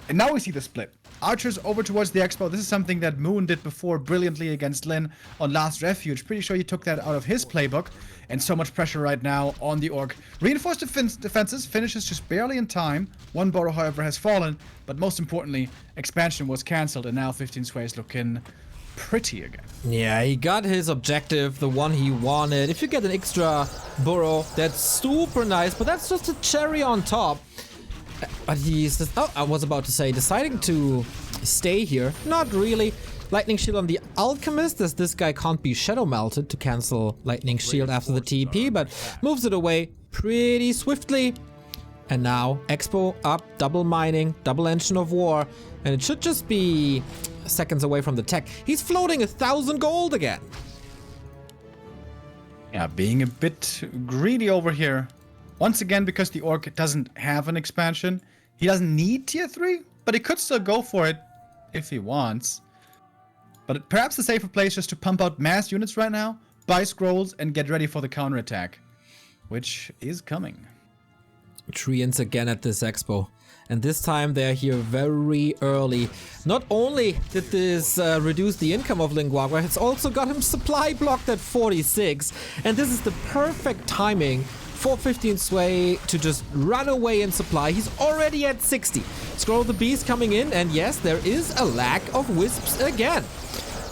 And now we see the split. Archers over towards the Expo. This is something that Moon did before brilliantly against Lin on Last Refuge. Pretty sure he took that out of his playbook. And so much pressure right now on the Orc. Reinforced defenses finishes just barely in time. One Burrow, however, has fallen. But most importantly, expansion was cancelled. And now 15 Sway is looking pretty again. Yeah, he got his objective, the one he wanted. If you get an extra Burrow, that's super nice. But that's just a cherry on top. But he's just, I was about to say, deciding to stay here. Not really. Lightning Shield on the Alchemist, as this guy can't be Shadow Melted to cancel Lightning Shield after the TP, but moves it away pretty swiftly. And now, Expo up, double mining, double Engine of War, and it should just be seconds away from the tech. He's floating 1,000 gold again. Yeah, being a bit greedy over here. Once again, because the Orc doesn't have an expansion, he doesn't need tier 3, but he could still go for it if he wants. But perhaps the safer place is to pump out mass units right now, buy scrolls, and get ready for the counterattack, which is coming. Treants again at this Expo. And this time they're here very early. Not only did this reduce the income of Guagua, it's also got him supply blocked at 46. And this is the perfect timing for 15 Sway to just run away in supply. He's already at 60. Scroll of the Beast coming in, and yes, there is a lack of wisps again.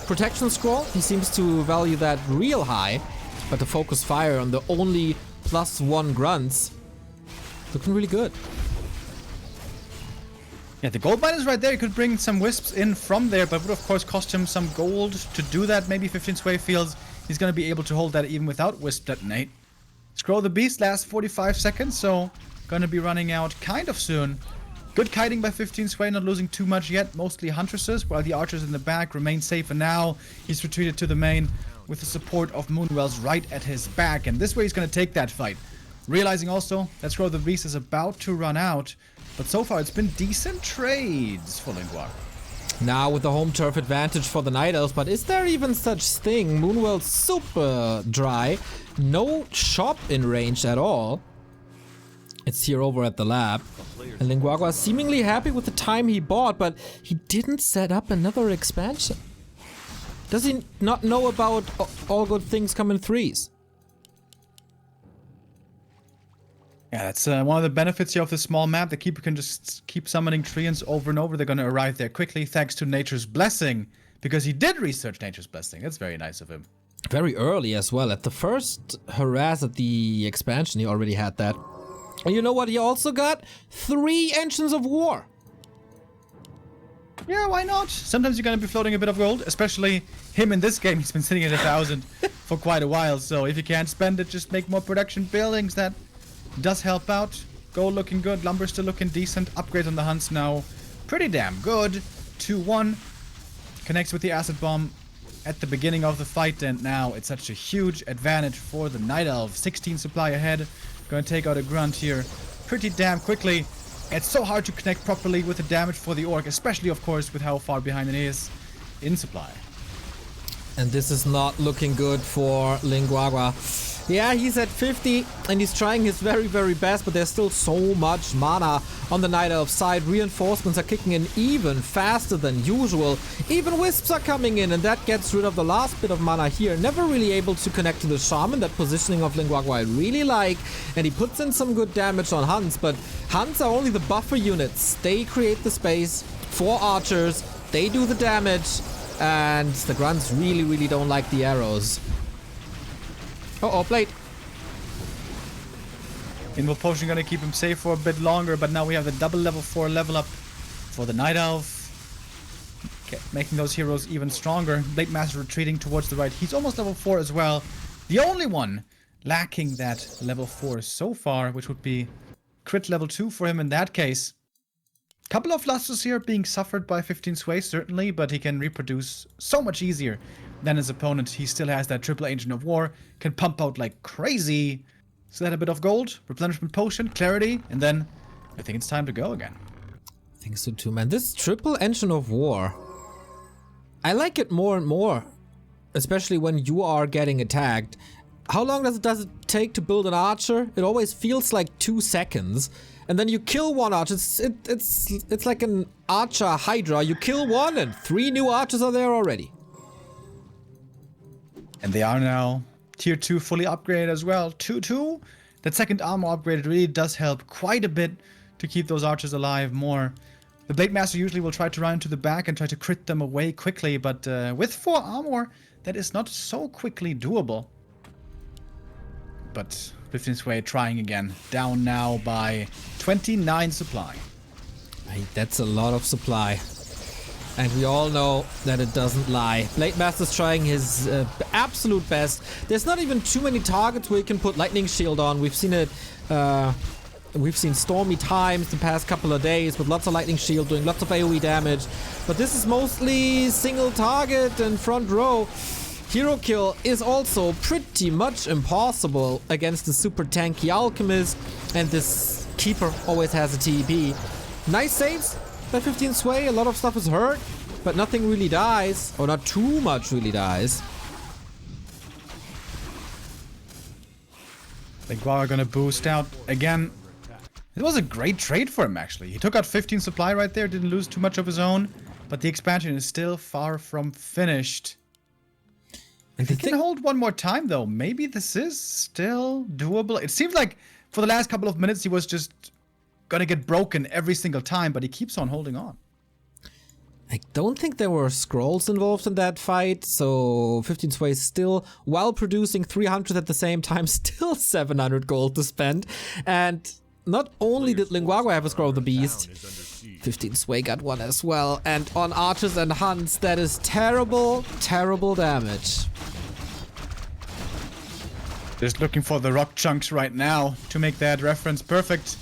Protection Scroll, he seems to value that real high, but the focus fire on the only +1 grunts, looking really good. Yeah, the gold mine is right there. He could bring some wisps in from there, but would of course cost him some gold to do that. Maybe 15 Sway feels he's going to be able to hold that even without wisp detonate. Scroll of the Beast lasts 45 seconds, so gonna be running out kind of soon. Good kiting by 15 Sway, not losing too much yet. Mostly Huntresses, while the archers in the back remain safe. And now he's retreated to the main with the support of Moonwells right at his back. And this way he's gonna take that fight. Realizing also that Scroll of the Beast is about to run out. But so far it's been decent trades for Guagua. Now with the home turf advantage for the Night Elves, but is there even such thing? Moonwell's super dry. No shop in range at all. It's here over at the lab. And Guagua is seemingly happy with the time he bought, but he didn't set up another expansion. Does he not know about all good things come in threes? Yeah, that's one of the benefits here of this small map. The Keeper can just keep summoning treants over and over. They're going to arrive there quickly thanks to Nature's Blessing, because he did research Nature's Blessing. That's very nice of him. Very early as well. At the first harass at the expansion, he already had that. And you know what he also got? 3 Engines of War. Yeah, why not? Sometimes you're going to be floating a bit of gold, especially him in this game. He's been sitting at 1,000 for quite a while. So if you can't spend it, just make more production buildings. That does help out. Gold looking good. Lumber still looking decent. Upgrades on the hunts now pretty damn good. 2-1. Connects with the acid bomb at the beginning of the fight. And now it's such a huge advantage for the Night Elf. 16 supply ahead. Going to take out a grunt here pretty damn quickly. It's so hard to connect properly with the damage for the Orc, especially of course with how far behind it is in supply. And this is not looking good for Guagua. Yeah, he's at 50 and he's trying his very, very best, but there's still so much mana on the Night Elf side. Reinforcements are kicking in even faster than usual. Even Wisps are coming in, and that gets rid of the last bit of mana here. Never really able to connect to the Shaman. That positioning of Guagua I really like, and he puts in some good damage on Hunts, but Hunts are only the buffer units. They create the space for archers, they do the damage, and the grunts really, really don't like the arrows. Uh-oh, Blade. Invul Potion gonna keep him safe for a bit longer, but now we have the double level 4 level up for the Night Elf. Okay, making those heroes even stronger. Blade Master retreating towards the right. He's almost level 4 as well. The only one lacking that level 4 so far, which would be crit level 2 for him in that case. Couple of losses here being suffered by 15 Sway, certainly, but he can reproduce so much easier than his opponent. He still has that triple Agent of War, can pump out like crazy. So that a bit of gold, replenishment potion, clarity, and then I think it's time to go again. I think so too, man. This triple Engine of War, I like it more and more, especially when you are getting attacked. How long does it take to build an archer? It always feels like 2 seconds. And then you kill one archer. It's like an archer hydra. You kill one and 3 new archers are there already. And they are now tier 2 fully upgraded as well. 2-2. That second armor upgrade really does help quite a bit to keep those archers alive more. The Blade Master usually will try to run to the back and try to crit them away quickly, but with 4 armor, that is not so quickly doable. But 15 Sway trying again. Down now by 29 supply. Hey, that's a lot of supply. And we all know that it doesn't lie. Blade Master's trying his absolute best. There's not even too many targets where you can put Lightning Shield on. We've seen it. We've seen Stormy Times the past couple of days with lots of Lightning Shield doing lots of AoE damage. But this is mostly single target and front row. Hero kill is also pretty much impossible against the super tanky Alchemist. And this Keeper always has a TP. Nice saves by 15 Sway. A lot of stuff is hurt, but nothing really dies. Or not too much really dies. I think Guagua gonna boost out again. It was a great trade for him, actually. He took out 15 supply right there, didn't lose too much of his own, but the expansion is still far from finished. And If he can hold one more time, though, maybe this is still doable. It seems like for the last couple of minutes, he was just gonna get broken every single time, but he keeps on holding on. I don't think there were scrolls involved in that fight, so 15 Sway still, while producing 300 at the same time, still 700 gold to spend. And not only did Guagua have a Scroll of the Beast, 15 Sway got one as well. And on Archers and Hunts, that is terrible, terrible damage. Just looking for the rock chunks right now to make that reference perfect.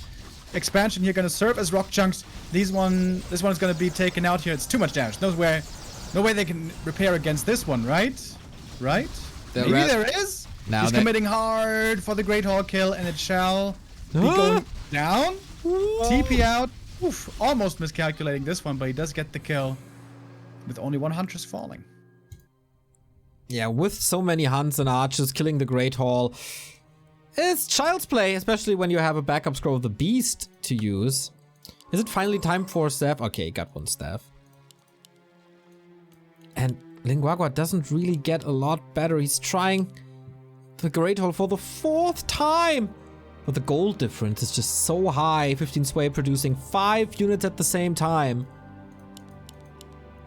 Expansion here gonna serve as rock chunks. This one is gonna be taken out here. It's too much damage. No way they can repair against this one, right? Right? Maybe there is? Now He's committing hard for the Great Hall kill, and it shall be going down. TP out. Oof, almost miscalculating this one, but he does get the kill with only 1 Huntress falling. Yeah, with so many Hunts and Archers killing the Great Hall, it's child's play, especially when you have a backup Scroll of the Beast to use. Is it finally time for staff? Okay, got 1 staff. And Guagua doesn't really get a lot better. He's trying the Great Hall for the 4th time. But the gold difference is just so high. 15 Sway producing 5 units at the same time.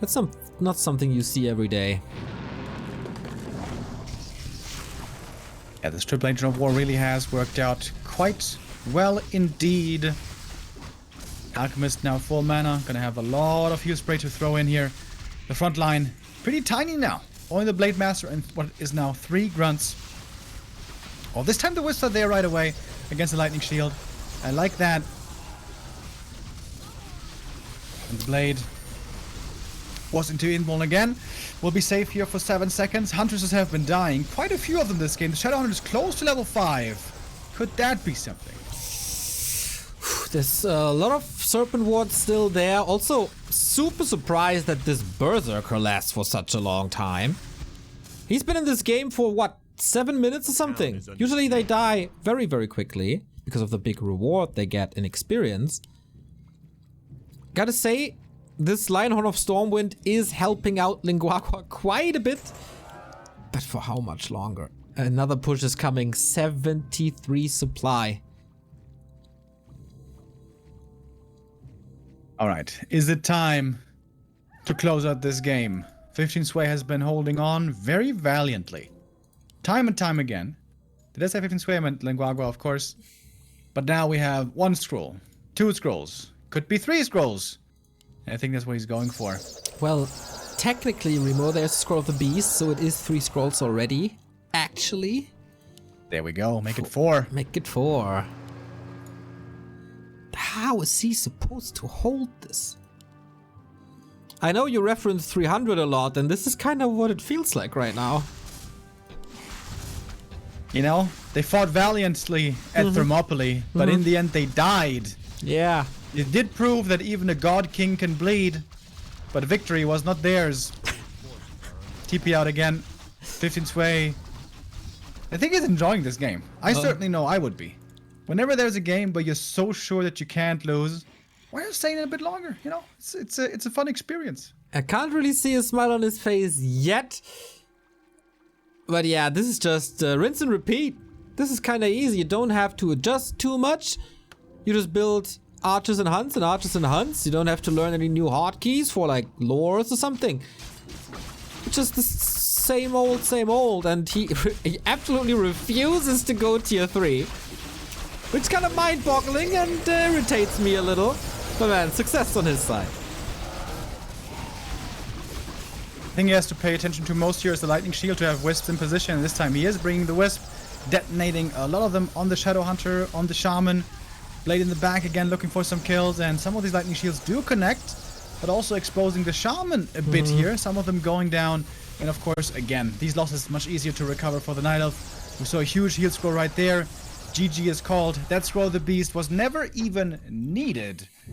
That's not something you see every day. Yeah, this Triple Agent of War really has worked out quite well indeed. Alchemist now full mana, gonna have a lot of heal spray to throw in here. The front line, pretty tiny now. Only the Blade Master and what is now 3 grunts. Oh, this time the Wisps are there right away against the Lightning Shield. I like that. And the Blade was into Invuln again. We'll be safe here for 7 seconds. Huntresses have been dying. Quite a few of them this game. The Shadowhunter is close to level 5. Could that be something? There's a lot of Serpent Wards still there. Also, super surprised that this Berserker lasts for such a long time. He's been in this game for, what, 7 minutes or something? Usually they die very, very quickly because of the big reward they get in experience. Gotta say, this Lionhorn of Stormwind is helping out Guagua quite a bit. But for how much longer? Another push is coming. 73 supply. Alright, is it time to close out this game. 15 Sway has been holding on very valiantly. Time and time again. Did I say 15 Sway? I meant Guagua, of course. But now we have 1 scroll, 2 scrolls, could be 3 scrolls. I think that's what he's going for. Well, technically, Remo, there's a Scroll of the Beast, so it is 3 scrolls already. Actually. There we go. Make it 4. Make it 4. How is he supposed to hold this? I know you reference 300 a lot, and this is kind of what it feels like right now. You know, they fought valiantly at Thermopylae, but in the end they died. Yeah. It did prove that even a god king can bleed, but victory was not theirs. TP out again. 15 Sway. I think he's enjoying this game. I certainly know I would be. Whenever there's a game where you're so sure that you can't lose, why are you staying a bit longer? You know, it's a fun experience. I can't really see a smile on his face yet. But yeah, this is just rinse and repeat. This is kind of easy. You don't have to adjust too much. You just build archers and hunts and archers and hunts. You don't have to learn any new hotkeys for like lores or something. It's just the same old. And he absolutely refuses to go tier 3. Which kind of mind-boggling and irritates me a little. But man, success on his side. The thing he has to pay attention to most here is the Lightning Shield to have Wisps in position. And this time he is bringing the Wisp, detonating a lot of them on the Shadow Hunter, on the Shaman. Blade in the back again, looking for some kills. And some of these Lightning Shields do connect, but also exposing the Shaman a bit here. Some of them going down. And of course, again, these losses much easier to recover for the Night Elf. We saw a huge heal scroll right there. GG is called. That Scroll of the Beast was never even needed.